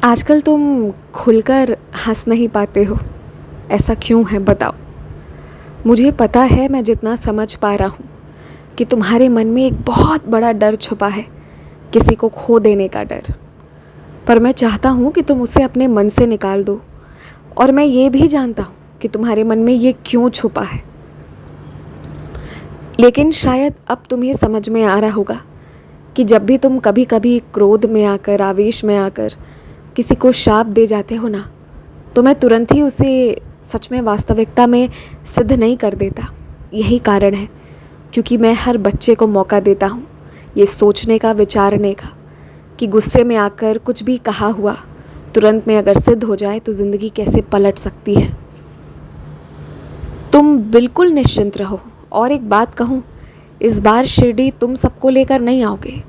आजकल तुम खुलकर हंस नहीं पाते हो, ऐसा क्यों है बताओ। मुझे पता है, मैं जितना समझ पा रहा हूँ कि तुम्हारे मन में एक बहुत बड़ा डर छुपा है, किसी को खो देने का डर। पर मैं चाहता हूँ कि तुम उसे अपने मन से निकाल दो। और मैं ये भी जानता हूँ कि तुम्हारे मन में ये क्यों छुपा है। लेकिन शायद अब तुम्हें समझ में आ रहा होगा कि जब भी तुम कभी कभी क्रोध में आकर, आवेश में आकर किसी को शाप दे जाते हो ना, तो मैं तुरंत ही उसे सच में वास्तविकता में सिद्ध नहीं कर देता। यही कारण है क्योंकि मैं हर बच्चे को मौका देता हूँ ये सोचने का, विचारने का, कि गुस्से में आकर कुछ भी कहा हुआ तुरंत में अगर सिद्ध हो जाए तो ज़िंदगी कैसे पलट सकती है। तुम बिल्कुल निश्चिंत रहो। और एक बात कहूँ, इस बार शिरडी तुम सबको लेकर नहीं आओगे।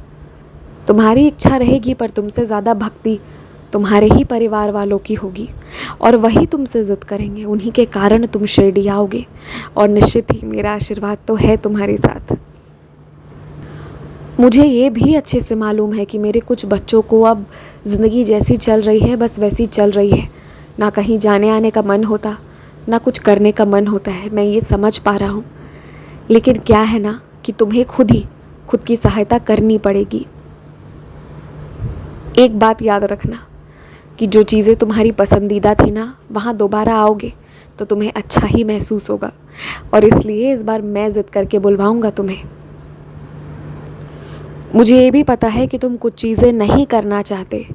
तुम्हारी इच्छा रहेगी, पर तुमसे ज़्यादा भक्ति तुम्हारे ही परिवार वालों की होगी और वही तुमसे ज़िद करेंगे। उन्हीं के कारण तुम शिरडी आओगे और निश्चित ही मेरा आशीर्वाद तो है तुम्हारे साथ। मुझे ये भी अच्छे से मालूम है कि मेरे कुछ बच्चों को अब ज़िंदगी जैसी चल रही है बस वैसी चल रही है। ना कहीं जाने आने का मन होता, ना कुछ करने का मन होता है। मैं ये समझ पा रहा हूँ, लेकिन क्या है ना कि तुम्हें खुद की सहायता करनी पड़ेगी। एक बात याद रखना कि जो चीज़ें तुम्हारी पसंदीदा थी ना, वहाँ दोबारा आओगे तो तुम्हें अच्छा ही महसूस होगा। और इसलिए इस बार मैं ज़िद करके बुलवाऊँगा तुम्हें। मुझे ये भी पता है कि तुम कुछ चीज़ें नहीं करना चाहते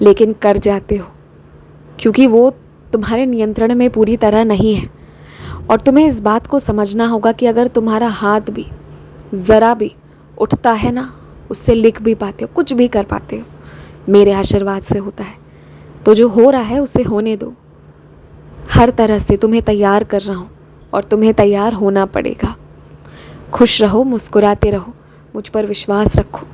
लेकिन कर जाते हो, क्योंकि वो तुम्हारे नियंत्रण में पूरी तरह नहीं है। और तुम्हें इस बात को समझना होगा कि अगर तुम्हारा हाथ भी ज़रा भी उठता है ना, उससे लिख भी पाते हो, कुछ भी कर पाते हो, मेरे आशीर्वाद से होता है। तो जो हो रहा है उसे होने दो। हर तरह से तुम्हें तैयार कर रहा हूँ और तुम्हें तैयार होना पड़ेगा। खुश रहो, मुस्कुराते रहो, मुझ पर विश्वास रखो।